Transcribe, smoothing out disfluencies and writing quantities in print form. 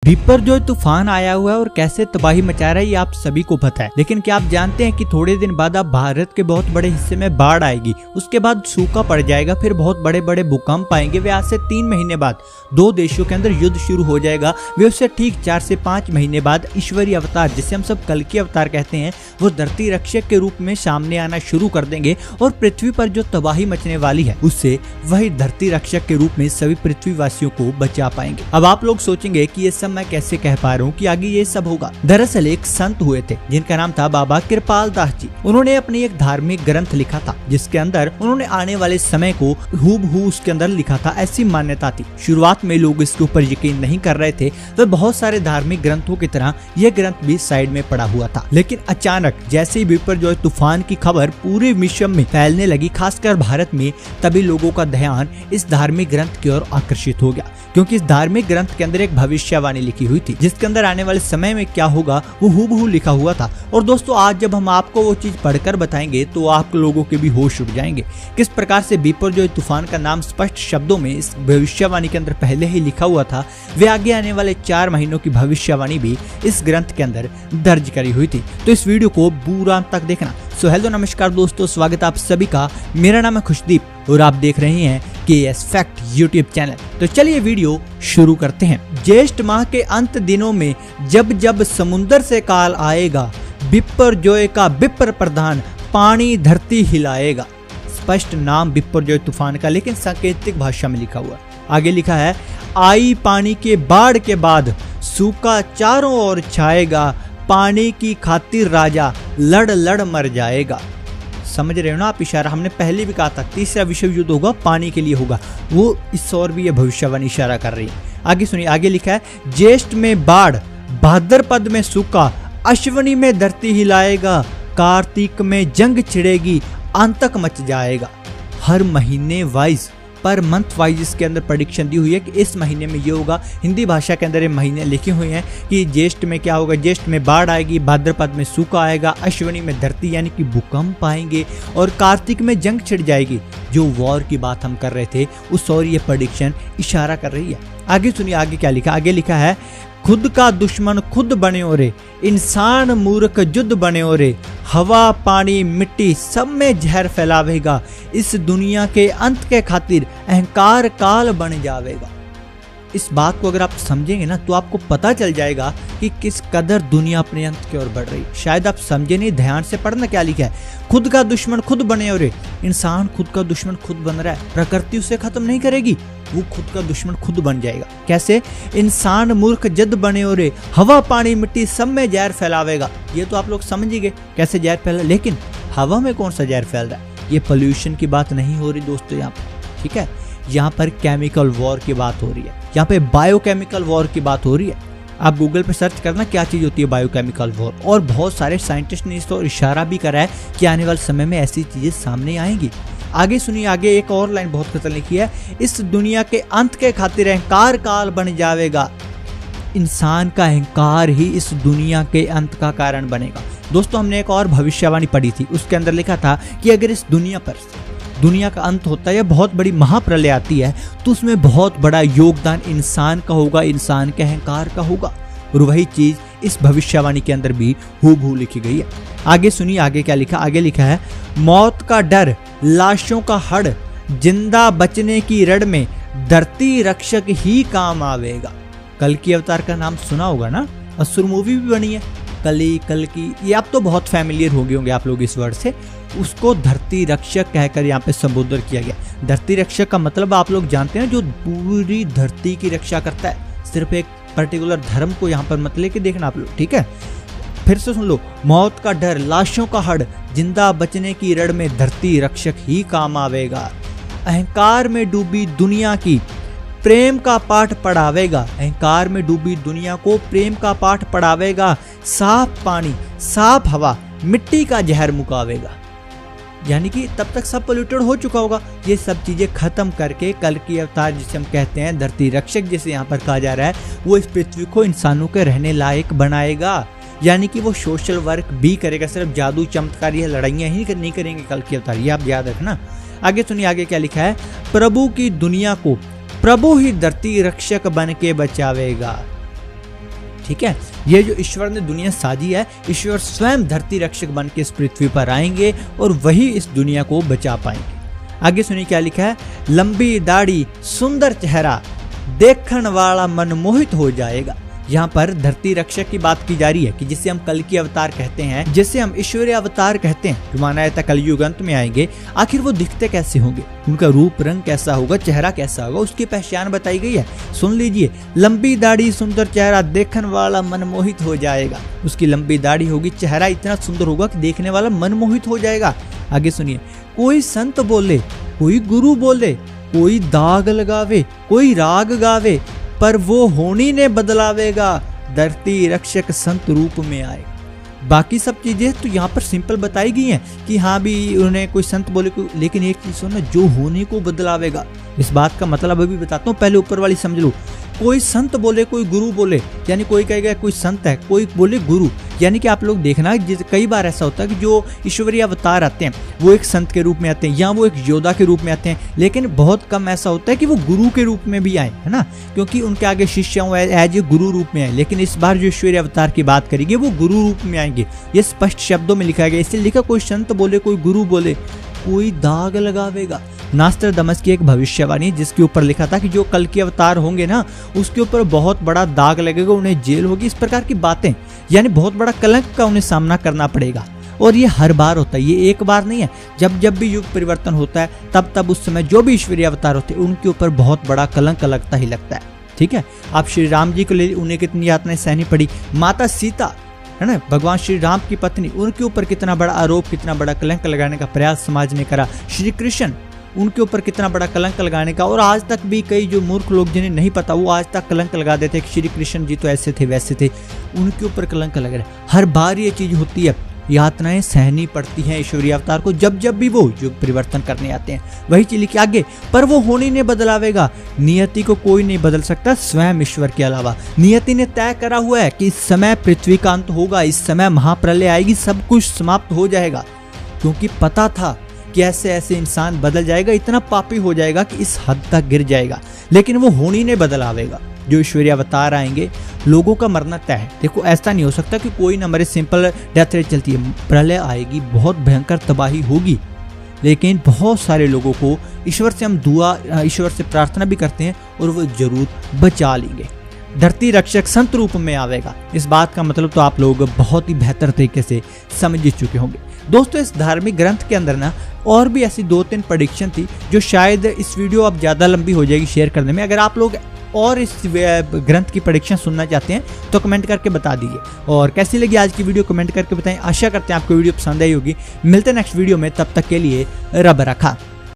बिपरजॉय तूफान आया हुआ है और कैसे तबाही मचा रहा है ये आप सभी को पता है। लेकिन क्या आप जानते हैं कि थोड़े दिन बाद अब भारत के बहुत बड़े हिस्से में बाढ़ आएगी, उसके बाद सूखा पड़ जाएगा, फिर बहुत बड़े बड़े भूकंप आएंगे। वे आज से 3 महीने बाद दो देशों के अंदर युद्ध शुरू हो जाएगा। वे उससे ठीक 4 से 5 महीने बाद ईश्वरीय अवतार, जिसे हम सब कल्कि अवतार कहते हैं, वो धरती रक्षक के रूप में सामने आना शुरू कर देंगे और पृथ्वी पर जो तबाही मचने वाली है उससे वही धरती रक्षक के रूप में सभी पृथ्वीवासियों को बचा पाएंगे। अब आप लोग सोचेंगे कि ये सब मैं कैसे कह पा रहा हूँ कि आगे ये सब होगा। दरअसल एक संत हुए थे जिनका नाम था बाबा कृपाल दास जी। उन्होंने अपनी एक धार्मिक ग्रंथ लिखा था जिसके अंदर उन्होंने आने वाले समय को हूबहू उसके अंदर लिखा था, ऐसी मान्यता थी। शुरुआत में लोग इसके ऊपर यकीन नहीं कर रहे थे, तो बहुत सारे धार्मिक ग्रंथों की तरह यह ग्रंथ भी साइड में पड़ा हुआ था। लेकिन अचानक जैसे ही बिपरजॉय तूफान की खबर पूरे विश्व में फैलने लगी, खासकर भारत में, तभी लोगों का ध्यान इस धार्मिक ग्रंथ की ओर आकर्षित हो गया, क्योंकि इस धार्मिक ग्रंथ के अंदर एक भविष्यवाणी लिखी हुई थी जिसके अंदर आने वाले समय में क्या होगा वो हूबहू लिखा हुआ था। और दोस्तों आज जब हम आपको वो चीज पढ़कर बताएंगे तो आप लोगों के भी होश उड़ जाएंगे किस प्रकार से बिपरजॉय तूफान का नाम स्पष्ट शब्दों में इस भविष्यवाणी के अंदर पहले ही लिखा हुआ था। वे आगे आने वाले 4 महीनों की भविष्यवाणी भी इस ग्रंथ के अंदर दर्ज करी हुई थी। तो इस वीडियो को पूरा अंत तक देखना। सो हेलो नमस्कार दोस्तों, स्वागत है आप सभी का। मेरा नाम है खुशदीप और आप देख रहे हैं KS फैक्ट यूट्यूब चैनल। तो चलिए वीडियो शुरू करते हैं। ज्येष्ठ माह के अंत दिनों में जब जब समुद्र से काल आएगा, बिपरजॉय का विप्र प्रधान पानी धरती हिलाएगा। स्पष्ट नाम बिपरजॉय तूफान का, लेकिन सांकेतिक भाषा में लिखा हुआ। आगे लिखा है, आई पानी के बाढ़ के बाद सूखा चारों ओर छाएगा, पानी की खातिर राजा लड़ लड़ मर जाएगा। समझ रहे हो ना आप इशारा? हमने पहले भी कहा था तीसरा विश्व युद्ध होगा, पानी के लिए होगा। वो इस ओर भी ये भविष्यवाणी इशारा कर रही है। आगे सुनिए, आगे लिखा है, ज्येष्ठ में बाढ़, भाद्रपद में सूखा, अश्विनी में धरती हिलाएगा, कार्तिक में जंग छिड़ेगी, आतंक मच जाएगा। हर महीने वाइज, पर मंथ वाइज इसके अंदर प्रेडिक्शन दी हुई है कि इस महीने में ये होगा। हिंदी भाषा के अंदर ये महीने लिखे हुए हैं कि ज्येष्ठ में क्या होगा, ज्येष्ठ में बाढ़ आएगी, भाद्रपद में सूखा आएगा, अश्विनी में धरती यानी कि भूकंप आएंगे और कार्तिक में जंग छिड़ जाएगी। जो वॉर की बात हम कर रहे थे उस और ये प्रेडिक्शन इशारा कर रही है। आगे सुनिए, आगे क्या लिखा। आगे लिखा है, खुद का दुश्मन खुद बने हो रे, इंसान मूर्ख जुद बने हो रे, हवा पानी मिट्टी सब में जहर फैलावेगा, इस दुनिया के अंत के खातिर अहंकार काल बन जावेगा। इस बात को अगर आप समझेंगे ना तो आपको पता चल जाएगा कि किस कदर दुनिया अपने अंत की ओर बढ़ रही है। शायद आप समझे नहीं, ध्यान से पढ़ना क्या लिखा है। खुद का दुश्मन खुद बने हो रे, इंसान खुद का दुश्मन खुद बन रहा है। प्रकृति उसे खत्म नहीं करेगी, वो खुद का दुश्मन खुद बन जाएगा। कैसे? इंसान मूर्ख जद बने हो रे, हवा पानी मिट्टी सब में जहर फैलावेगा। ये तो आप लोग समझ ही गए कैसे जहर फैला, लेकिन हवा में कौन सा जहर फैल रहा है? ये पोल्यूशन की बात नहीं हो रही दोस्तों यहाँ पर, ठीक है? यहाँ पर केमिकल वॉर की बात हो रही है, यहाँ पे बायोकेमिकल वॉर की बात हो रही है। आप गूगल पे सर्च करना क्या चीज होती है बायोकेमिकल वॉर, और बहुत सारे साइंटिस्ट ने इस तो इशारा भी करा है कि आने वाले समय में ऐसी चीजें सामने आएंगी। आगे सुनिए, आगे एक और लाइन बहुत खतरनाक लिखी है, इस दुनिया के अंत के खातिर अहंकार काल बन जावेगा। इंसान का अहंकार ही इस दुनिया के अंत का कारण बनेगा। दोस्तों हमने एक और भविष्यवाणी पढ़ी थी, उसके अंदर लिखा था कि अगर इस दुनिया का अंत होता है या बहुत बड़ी महाप्रलय आती है तो उसमें बहुत बड़ा योगदान इंसान का होगा, इंसान के अहंकार का होगा। और वही चीज इस भविष्यवाणी के अंदर भी हूबहू लिखी गई है। आगे सुनिए, आगे क्या लिखा। आगे लिखा है, मौत का डर, लाशों का हड़, जिंदा बचने की रड़ में धरती रक्षक ही काम आवेगा। कल्कि अवतार का नाम सुना होगा ना, असुर मूवी भी बनी है, कल्कि, ये आप तो बहुत फैमिलियर हो गए होंगे आप लोग इस वर्ड से। उसको धरती रक्षक कहकर यहाँ पे संबोधित किया गया। धरती रक्षक का मतलब आप लोग जानते हैं, जो पूरी धरती की रक्षा करता है, सिर्फ एक पर्टिकुलर धर्म को यहाँ पर मत लेके देखना आप लोग, ठीक है? फिर से सुन लो, मौत का डर, लाशों का हड़, जिंदा बचने की रड़ में धरती रक्षक ही काम आवेगा। अहंकार में डूबी दुनिया की प्रेम का पाठ पढ़ावेगा। अहंकार में डूबी दुनिया को प्रेम का पाठ पढ़ावेगा। साफ पानी, साफ हवा, मिट्टी का जहर मुकावेगा। यानी कि तब तक सब पोल्यूटेड हो चुका होगा। ये सब चीजें खत्म करके कल्कि अवतार, जिसे हम कहते हैं धरती रक्षक, जिसे यहाँ पर कहा जा रहा है, वो इस पृथ्वी को इंसानों के रहने लायक बनाएगा। यानी कि वो सोशल वर्क भी करेगा, सिर्फ जादू चमत्कार या लड़ाइयाँ ही नहीं करेंगे कल्कि अवतार, ये आप याद रखना। आगे सुनिए, आगे क्या लिखा है, प्रभु की दुनिया को प्रभु ही धरती रक्षक बन के बचावेगा। ठीक है, ये जो ईश्वर ने दुनिया साजी है, ईश्वर स्वयं धरती रक्षक बन के इस पृथ्वी पर आएंगे और वही इस दुनिया को बचा पाएंगे। आगे सुनिए क्या लिखा है। लंबी दाढ़ी, सुंदर चेहरा, देखने वाला मनमोहित हो जाएगा। यहाँ पर धरती रक्षक की बात की जा रही है कि जिसे हम कल की अवतार कहते हैं, जिसे हम ईश्वरीय अवतार कहते हैं, जो माना जाता है कलयुग अंत में आएंगे। आखिर वो दिखते कैसे होंगे, उनका रूप रंग कैसा होगा, चेहरा कैसा होगा, उसकी पहचान बताई गई है। सुन लीजिए, लंबी दाढ़ी, सुंदर चेहरा, देखने वाला मनमोहित हो जाएगा। उसकी लंबी दाढ़ी होगी, चेहरा इतना सुंदर होगा कि देखने वाला मनमोहित हो जाएगा। आगे सुनिए, कोई संत बोले, कोई गुरु बोले, कोई दाग लगावे, कोई राग गावे, पर वो होनी ने बदलावेगा, धरती रक्षक संत रूप में आए। बाकी सब चीजें तो यहाँ पर सिंपल बताई गई हैं कि हाँ भी उन्हें कोई संत बोले, लेकिन एक चीज सुनना, जो होने को बदलावेगा। इस बात का मतलब अभी बताता हूँ, पहले ऊपर वाली समझ लो। कोई संत बोले, कोई गुरु बोले, यानी कोई कहेगा कोई संत है, कोई बोले गुरु, यानी कि आप लोग देखना कई बार ऐसा होता है कि जो ईश्वरीय अवतार आते हैं वो एक संत के रूप में आते हैं या वो एक योद्धा के रूप में आते हैं, लेकिन बहुत कम ऐसा होता है कि वो गुरु के रूप में भी आए, है ना, क्योंकि उनके आगे शिष्य एज ए गुरु रूप में आए। लेकिन इस बार जो ईश्वरीय अवतार की बात करेंगे वो गुरु रूप में आएंगे। ये स्पष्ट शब्दों में लिखा गया, इसलिए लिखा कोई संत बोले, कोई गुरु बोले, कोई दाग लगावेगा। नास्ट्राडामस की एक भविष्यवाणी जिसके ऊपर लिखा था कि जो कल के अवतार होंगे ना, उसके ऊपर बहुत बड़ा दाग लगेगा, उन्हें जेल होगी, इस प्रकार की बातें, यानी बहुत बड़ा कलंक का उन्हें सामना करना पड़ेगा। और ये हर बार होता है, ये एक बार नहीं है। जब जब भी युग परिवर्तन होता है तब उस समय जो भी ईश्वरीय अवतार होते हैं उनके ऊपर बहुत बड़ा कलंक लगता ही लगता है। ठीक है, आप श्री राम जी को ले, उन्हें कितनी यातनाएं सहनी पड़ी। माता सीता, है ना, भगवान श्री राम की पत्नी, उनके ऊपर कितना बड़ा आरोप, कितना बड़ा कलंक लगाने का प्रयास समाज ने करा। श्री कृष्ण, उनके ऊपर कितना बड़ा कलंक लगाने का, और आज तक भी कई जो मूर्ख लोग जिन्हें नहीं पता वो आज तक कलंक लगा देते कि श्री कृष्ण जी तो ऐसे थे वैसे थे, उनके ऊपर कलंक लग रहा है। हर बार ये चीज होती है, यातनाएं सहनी पड़ती हैं ईश्वरीय अवतार को जब जब भी वो युग परिवर्तन करने आते हैं। वही चीज लिखी आगे, पर वो होनी ने बदलावेगा, नियति को कोई नहीं बदल सकता स्वयं ईश्वर के अलावा। नियति ने तय करा हुआ है कि इस समय पृथ्वी का अंत होगा, इस समय महाप्रलय आएगी, सब कुछ समाप्त हो जाएगा, क्योंकि पता था कि ऐसे ऐसे इंसान बदल जाएगा, इतना पापी हो जाएगा कि इस हद तक गिर जाएगा। लेकिन वो होनी ने बदलावेगा, जो ईश्वरीय अवतार आएंगे, लोगों का मरना तय है। देखो ऐसा नहीं हो सकता कि कोई ना मरे, सिंपल डेथ रेट चलती है। प्रलय आएगी, बहुत भयंकर तबाही होगी, लेकिन बहुत सारे लोगों को ईश्वर से हम दुआ, ईश्वर से प्रार्थना भी करते हैं और वो जरूर बचा लेंगे। धरती रक्षक संत रूप में आवेगा, इस बात का मतलब तो आप लोग बहुत ही बेहतर तरीके से समझ चुके होंगे। दोस्तों, इस धार्मिक ग्रंथ के अंदर ना और भी ऐसी 2-3 प्रेडिक्शन थी जो शायद इस वीडियो अब ज़्यादा लंबी हो जाएगी शेयर करने में। अगर आप लोग और इस ग्रंथ की प्रेडिक्शन सुनना चाहते हैं तो कमेंट करके बता दीजिए। और कैसी लगी आज की वीडियो कमेंट करके बताएं। आशा करते हैं आपको वीडियो पसंद आई होगी। मिलते हैं नेक्स्ट वीडियो में, तब तक के लिए रब रखा।